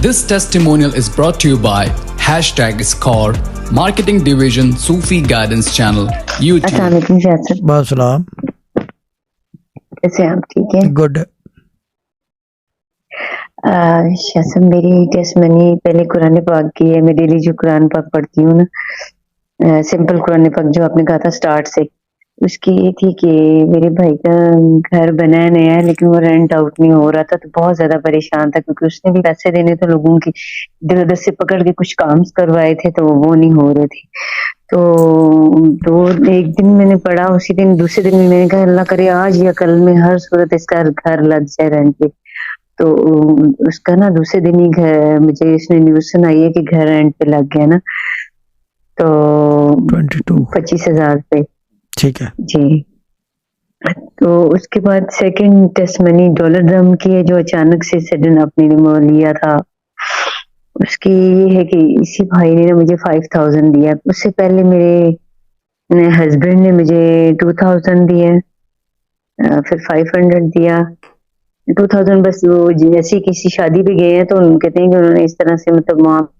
This testimonial is brought to you by #Score, Marketing Division, Sufi Guidance Channel, YouTube. अस्सलाम वालेकुम शायद sir, बहुत सलाम। कैसे आप? ठीक है। गुड। शायद सर, मेरी टेस्टमनी पहले कुरान पाक की है। मैं डेली जो कुरान पाक पढ़ती हूँ ना, सिंपल कुरान पाक जो आपने कहा था स्टार्ट से, उसकी ये थी कि मेरे भाई का घर बना है नया, लेकिन वो रेंट आउट नहीं हो रहा था, तो बहुत ज्यादा परेशान था क्योंकि उसने भी पैसे देने थे लोगों की, इधर उधर से पकड़ के कुछ काम करवाए थे तो वो नहीं हो रहे थे। तो एक दिन मैंने पढ़ा, उसी दिन दूसरे दिन भी मैंने कहा अल्लाह करे आज या कल में हर सूरत इसका घर लग जाए रेंट पे। तो उसका ना दूसरे दिन ही घर, मुझे इसने न्यूज सुनाई है कि घर रेंट पे लग गया ना, तो 25,000 पे। ठीक है जी। तो उसके बाद second test money dollar drum की है, जो अचानक से सडन आपने लिया था। उसकी ये है कि इसी भाई ने ना मुझे 5,000 दिया। उससे पहले मेरे हस्बैंड ने मुझे 2,000 दिया, फिर 500 दिया। 2,000 बस वो जैसे किसी शादी पे गए हैं तो कहते हैं कि उन्होंने इस तरह से मतलब वहाँ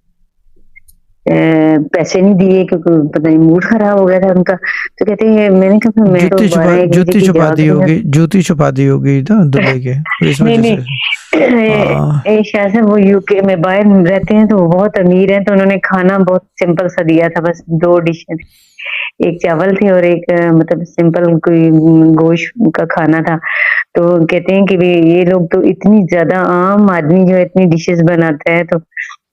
पैसे नहीं दिए क्योंकि पता नहीं मूड खराब हो गया था उनका। तो कहते हैं, मैंने कहा मैं तो जूती छुपा दी होगी, जूती छुपा दी होगी ना दूल्हे के, इस वजह नहीं नहीं, शायद से वो यूके में बाहर रहते हैं तो वो बहुत अमीर हैं, तो उन्होंने खाना बहुत सिंपल सा दिया था, बस 2 डिशें, एक चावल थे और एक मतलब सिंपल कोई गोश्त का खाना था। तो कहते हैं कि ये लोग तो इतनी ज्यादा आम आदमी जो इतनी डिशेस बनाता है, तो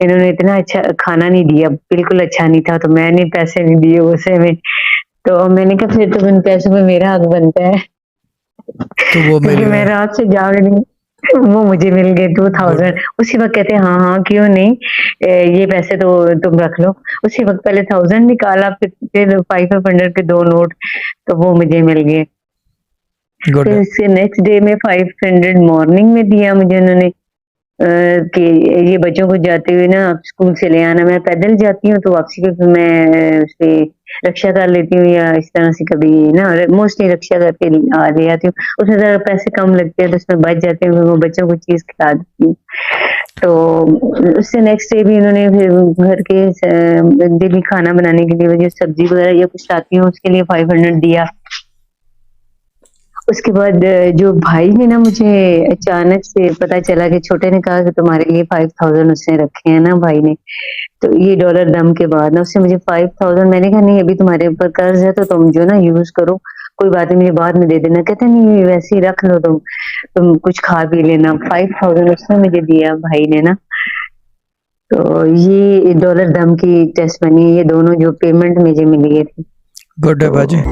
इन्होंने इतना अच्छा खाना नहीं दिया, बिल्कुल अच्छा नहीं था, तो मैंने पैसे नहीं दिए उसे में। तो मैंने कहा फिर तो इन पैसों में मेरा हक बनता है, तो वो मिल मैं रात से जाग नहीं, वो मुझे मिल गए 2,000। उसी वक्त कहते हैं हाँ क्यों नहीं, ये पैसे तो तुम रख लो। उसी वक्त पहले 1,000 निकाला, फिर 500 के 2 नोट, तो वो मुझे मिल गए। फिर इसके नेक्स्ट डे में 500 मॉर्निंग में दिया मुझे उन्होंने, कि ये बच्चों को जाते हुए ना स्कूल से ले आना। मैं पैदल जाती हूँ तो वापसी पे मैं उससे रक्षा कर लेती हूँ, या इस तरह से कभी ना मोस्टली रक्षा करके आ ले आती हूँ। उसमें जरा पैसे कम लगते हैं तो उसमें बच जाते हैं, वो बच्चों को चीज खिला देती हूँ। तो उससे नेक्स्ट डे भी इन्होंने फिर घर के डेली खाना बनाने के लिए जो सब्जी वगैरह या कुछ लाती हूँ उसके लिए 500 दिया। उसके बाद जो भाई ने ना, मुझे अचानक से पता चला कि छोटे ने कहा कि तुम्हारे लिए 5,000 उसने रखे हैं ना भाई ने, तो ये डॉलर दम के बाद ना उससे मुझे 5,000, मैंने कहा नहीं अभी तुम्हारे ऊपर कर्ज है तो तुम जो ना यूज करो, कोई बात नहीं मुझे बाद में दे देना। कहते नहीं वैसे ही रख लो, तुम कुछ खा पी लेना। 5,000 उसने मुझे दिया भाई ने ना। तो ये डॉलर दम की टेस्ट मनी, ये दोनों जो पेमेंट मुझे मिली थी। गुड है बाजी।